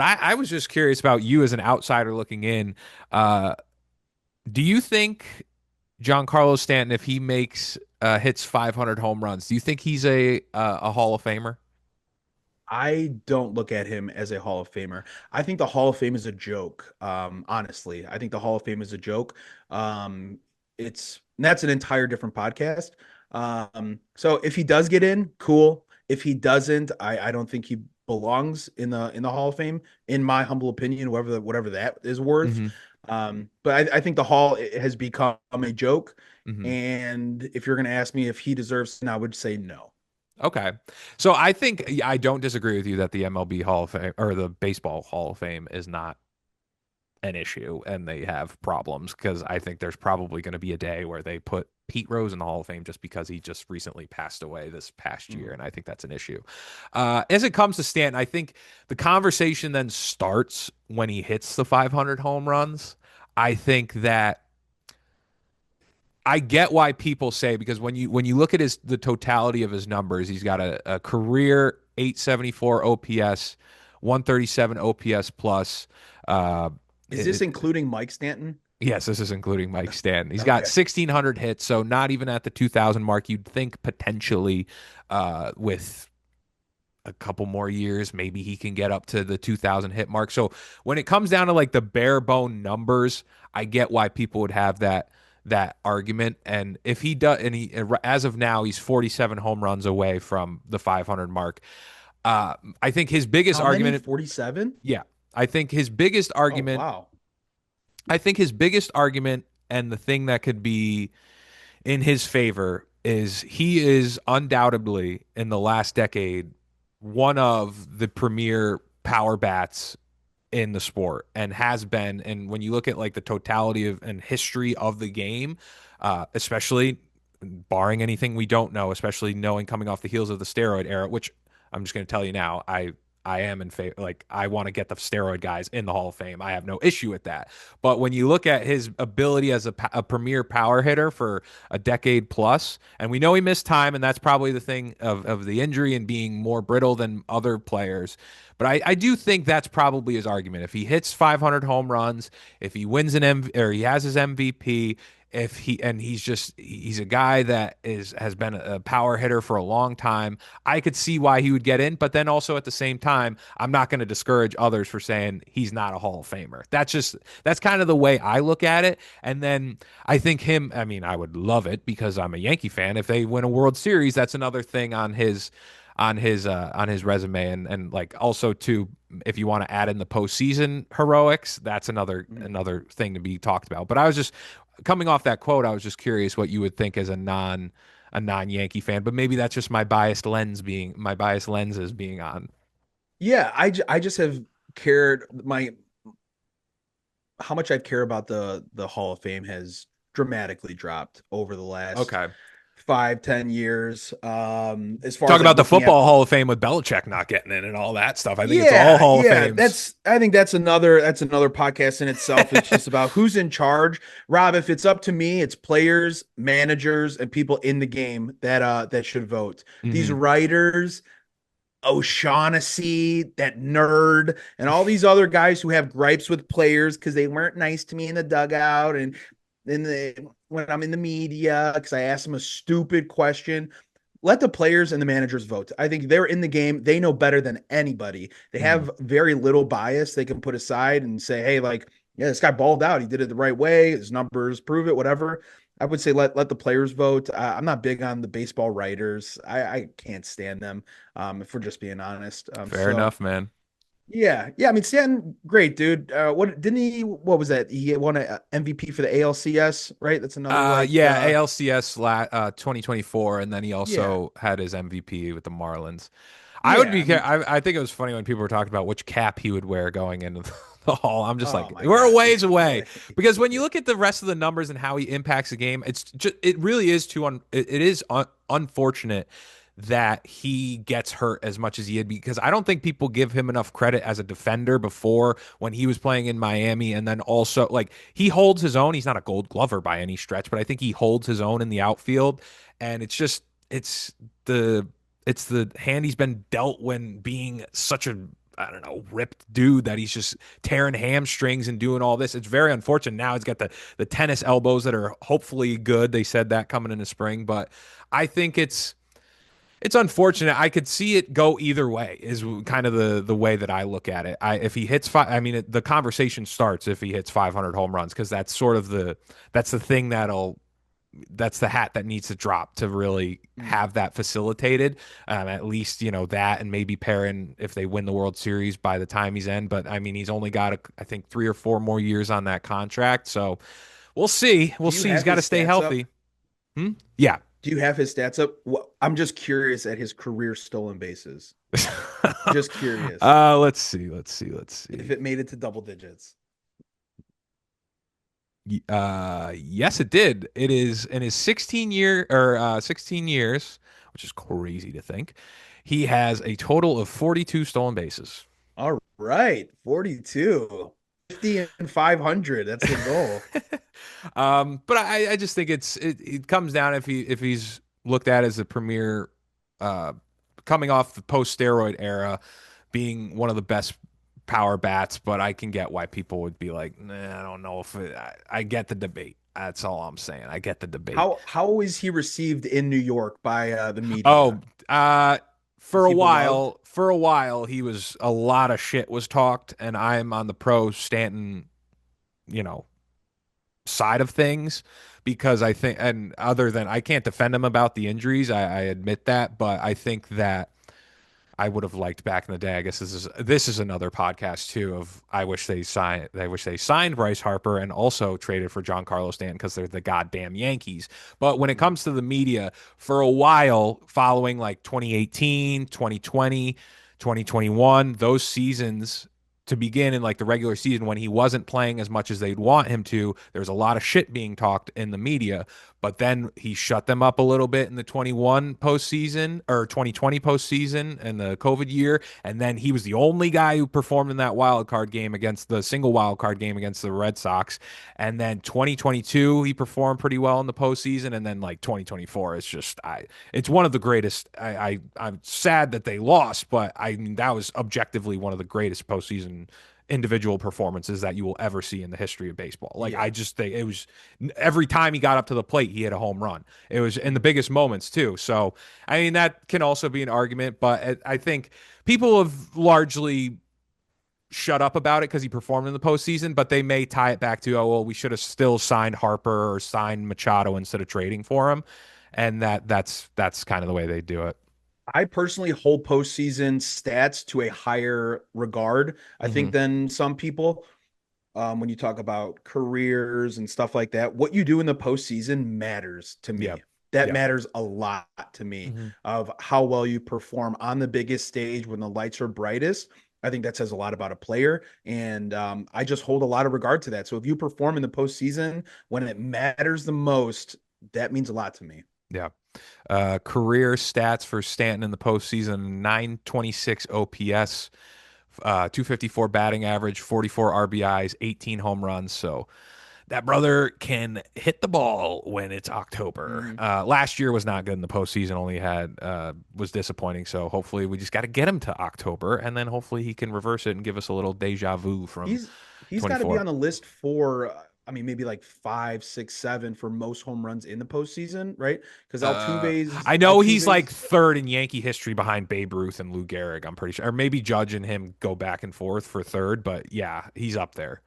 But I was just curious about you as an outsider looking in. Uh, do you think Giancarlo Stanton, if he makes hits 500 home runs, do you think he's a Hall of Famer? I don't look at him as a Hall of Famer. I think the Hall of Fame is a joke. Honestly, I think the Hall of Fame is a joke. That's an entire different podcast. So if he does get in, cool. If he doesn't, I don't think he belongs in the Hall of Fame, in my humble opinion, whatever that is worth. Hmm. But I think the Hall has become a joke. Hmm. And if you're going to ask me if he deserves, I would say no. Okay. So I think I don't disagree with you that the MLB Hall of Fame or the Baseball Hall of Fame is not an issue and they have problems because I think there's probably going to be a day where they put Pete Rose in the Hall of Fame just because he just recently passed away this past year. Mhm. And I think that's an issue. As it comes to Stanton, I think the conversation then starts when he hits the 500 home runs. I think that I get why people say because when you look at the totality of his numbers, he's got a career 874 OPS, 137 OPS plus. Uh, Is this including Mike Stanton? Yes, this is including Mike Stanton. He's got Okay. 1,600 hits, so not even at the 2,000 mark. You'd think potentially with a couple more years, maybe he can get up to the 2,000 hit mark. So when it comes down to like the bare bone numbers, I get why people would have that argument. And if he does, and he as of now, he's 47 home runs away from the 500 mark. I think his biggest How many? argument, 47? yeah, I think his biggest Oh, argument wow. I think his biggest argument and the thing that could be in his favor is he is undoubtedly in the last decade one of the premier power bats in the sport and has been. And when you look at like the totality of and history of the game, especially barring anything we don't know, especially knowing coming off the heels of the steroid era, which I'm just going to tell you now, I am in favor. Like I want to get the steroid guys in the Hall of Fame. I have no issue with that. But when you look at his ability as a premier power hitter for a decade plus, and we know he missed time, and that's probably the thing of the injury and being more brittle than other players. But I do think that's probably his argument. If he hits 500 home runs, if he wins an or he has his MVP, if he and he's a guy that has been a power hitter for a long time. I could see why he would get in, but then also at the same time, I'm not going to discourage others for saying he's not a Hall of Famer. That's kind of the way I look at it. And then I think him, I mean, I would love it because I'm a Yankee fan. If they win a World Series, that's another thing on his resume and like also too if you want to add in the postseason heroics, that's Mhm. another thing to be talked about. But I was just coming off that quote, I was just curious what you would think as a non Yankee fan, but maybe that's just my biased lenses being on. Yeah, I just have cared my how much I care about the Hall of Fame has dramatically dropped over the last Okay. 5, 10 years. As far Talk as like about the looking at, football Hall of Fame with Belichick not getting in and all that stuff. I think it's all yeah, Hall of yeah, Fames. I think that's another podcast in itself. It's just about who's in charge. Rob, if it's up to me, it's players, managers, and people in the game that should vote. These Hmm. writers, O'Shaughnessy, that nerd, and all these other guys who have gripes with players because they weren't nice to me in the dugout and when I'm in the media because I asked them a stupid question. Let the players and the managers vote. I think they're in the game. They know better than anybody. They Hmm. have very little bias they can put aside and say, hey, like, yeah, this guy balled out. He did it the right way. His numbers prove it, whatever. I would say let the players vote. I'm not big on the baseball writers. I can't stand them, if we're just being honest. Fair enough, man. Yeah, yeah. I mean, Stanton, great dude. What didn't he? What was that? He won a MVP for the ALCS, right? That's another like, Yeah, ALCS 2024, and then he yeah, also had his MVP with the Marlins. I would yeah. be. I mean, I think it was funny when people were talking about which cap he would wear going into the hall. I'm just oh like, my we're a God, ways away yeah, because when you look at the rest of the numbers and how he impacts the game, it really is it is unfortunate that he gets hurt as much as he did because I don't think people give him enough credit as a defender before when he was playing in Miami and then also like he holds his own. He's not a gold glover by any stretch, but I think he holds his own in the outfield and it's the it's the hand he's been dealt when being such I don't know, ripped dude that he's just tearing hamstrings and doing all this. It's very unfortunate. Now he's got the tennis elbows that are hopefully good. They said that coming in the spring, but I think it's unfortunate. I could see it go either way. Is kind of the way that I look at it. If he hits five, I mean, the conversation starts if he hits 500 home runs because that's sort of that's the thing that's the hat that needs to drop to really Mm. have that facilitated. At least that, and maybe Perrin if they win the World Series by the time he's in. But I mean, he's only got I think 3 or 4 more years on that contract, so we'll see. We'll Do you see. He's have got to his stay stats up? healthy. Hmm? Yeah. Do you have his stats up? I'm just curious at his career stolen bases. Just curious Let's see. Let's see. Let's if see. it made it to double digits. Yes, it did. It is in his 16 years, which is crazy to think. He has a total of 42 stolen bases. All right, 42, 50 and 500. That's the goal. But I just think it comes down if he's looked at as a premier, uh, coming off the post steroid era, being one of the best power bats. But I can get why people would be like, nah, I don't know if I get the debate. That's all I'm saying. I get the debate. How is he received in New York by the media? Oh, Is he beloved? for a while, he was a lot of shit was talked, and I'm on the pro Stanton, you know, side of things because I think, and other than I can't defend him about the injuries, I admit that, but I think that I would have liked back in the day. I guess this is another podcast too of I wish they signed Bryce Harper and also traded for Giancarlo Stanton because they're the goddamn Yankees. But when it Mm. comes to the media, for a while following like 2018, 2020, 2021, those seasons to begin in like the regular season when he wasn't playing as much as they'd want him to, there was a lot of shit being talked in the media. But then he shut them up a little bit in the 21 postseason or 2020 postseason and the COVID year. And then he was the only guy who performed in that wild card game against the single wild card game against the Red Sox. And then 2022, he performed pretty well in the postseason. And then like 2024, it's one of the greatest. I'm sad that they lost, but I mean, that was objectively one of the greatest postseason individual performances that you will ever see in the history of baseball. Like I Yeah. just think it was every time he got up to the plate, he hit a home run. It was in the Mm. biggest moments too. So I mean that can also be an argument, but I think people have largely shut up about it because he performed in the postseason, but they may tie it back to, oh well, we should have still signed Harper or signed Machado instead of trading for him, and that's kind of the way they do it. I personally hold postseason stats to a higher regard, I Hmm. think, than some people. When you talk about careers and stuff like that, what you do in the postseason matters to Yep. me. That Yep. matters a lot to me Hmm. of how well you perform on the biggest stage when the lights are brightest. I think that says a lot about a player. And I just hold a lot of regard to that. So if you perform in the postseason when it matters the most, that means a lot to me. Yeah. Career stats for Stanton in the postseason: 926 OPS, 254 batting average, 44 RBIs, 18 home runs. So that brother can hit the ball when it's October. Mhm. Last year was not good in the postseason. Only had was disappointing. So hopefully we just got to get him to October, and then hopefully he can reverse it and give us a little deja vu from He's got to be 24. on the list for I mean maybe like five, six, seven for most home runs in the postseason, right? Because I know he's like Altuve's third in Yankee history behind Babe Ruth and Lou Gehrig. I'm pretty sure, or maybe Judge and him go back and forth for third. But yeah, he's up there.